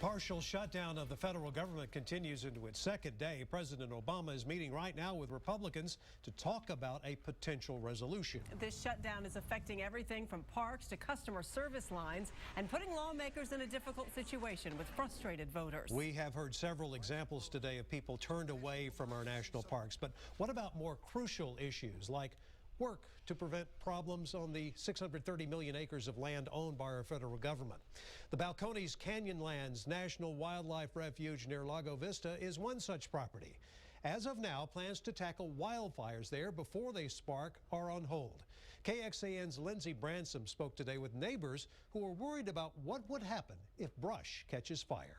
Partial shutdown of the federal government continues into its second day. President Obama is meeting right now with Republicans to talk about a potential resolution. This shutdown is affecting everything from parks to customer service lines and putting lawmakers in a difficult situation with frustrated voters. We have heard several examples today of people turned away from our national parks. But what about more crucial issues like work to prevent problems on the 630 million acres of land owned by our federal government? The Balcones National Wildlife Refuge near Lago Vista is one such property. As of now, plans to tackle wildfires there before they spark are on hold. KXAN's Lindsey Bransom spoke today with neighbors who are worried about what would happen if brush catches fire.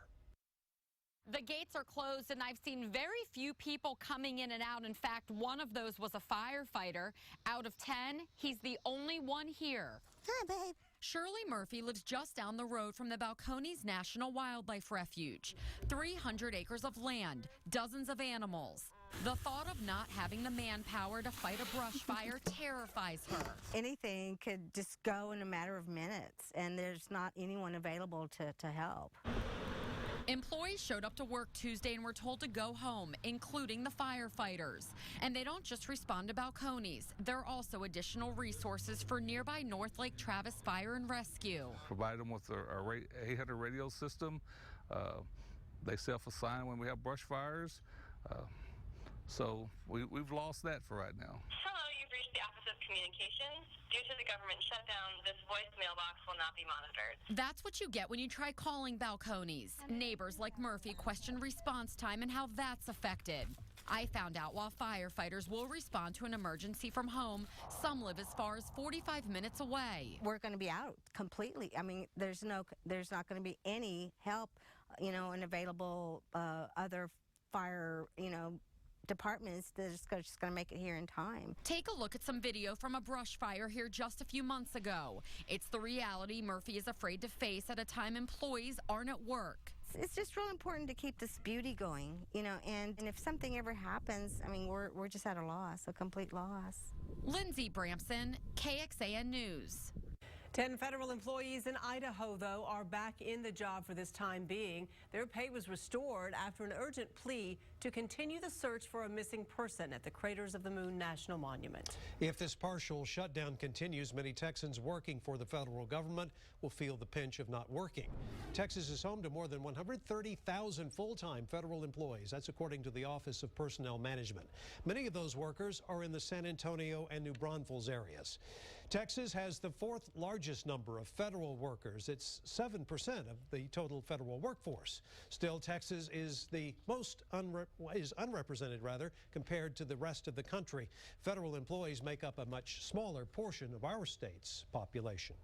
The gates are closed, and I've seen very few people coming in and out. In fact, one of those was a firefighter. Out of 10, he's the only one here. Hi, babe. Shirley Murphy lives just down the road from the Balcones National Wildlife Refuge. 300 acres of land, dozens of animals. The thought of not having the manpower to fight a brush fire terrifies her. Anything could just go in a matter of minutes, and there's not anyone available to help. Employees showed up to work Tuesday and were told to go home, including the firefighters. And they don't just respond to Balcones. There are also additional resources for nearby North Lake Travis Fire and Rescue. Provide them with our 800 radio system. They self-assign when we have brush fires. So we've lost that for right now. Hello, you've reached the Office of Communications. Due to the government shutdown, this voicemail box will not be monitored. That's what you get when you try calling Balcones. Neighbors like Murphy question response time and how that's affected. I found out while firefighters will respond to an emergency from home, some live as far as 45 minutes away. We're going to be out completely. I mean, there's not going to be any help, and available other fire, departments that are just going to make it here in time. Take a look at some video from a brush fire here just a few months ago. It's the reality Murphy is afraid to face at a time employees aren't at work. It's just real important to keep this beauty going, and if something ever happens, I mean, we're just at a loss, a complete loss. Lindsey Branson, KXAN News. 10 federal employees in Idaho, though, are back in the job for this time being. Their pay was restored after an urgent plea to continue the search for a missing person at the Craters of the Moon National Monument. If this partial shutdown continues, many Texans working for the federal government will feel the pinch of not working. Texas is home to more than 130,000 full-time federal employees. That's according to the Office of Personnel Management. Many of those workers are in the San Antonio and New Braunfels areas. Texas has the fourth largest number of federal workers. It's 7% of the total federal workforce. Still, Texas is the most unrepresented compared to the rest of the country. Federal employees make up a much smaller portion of our state's population.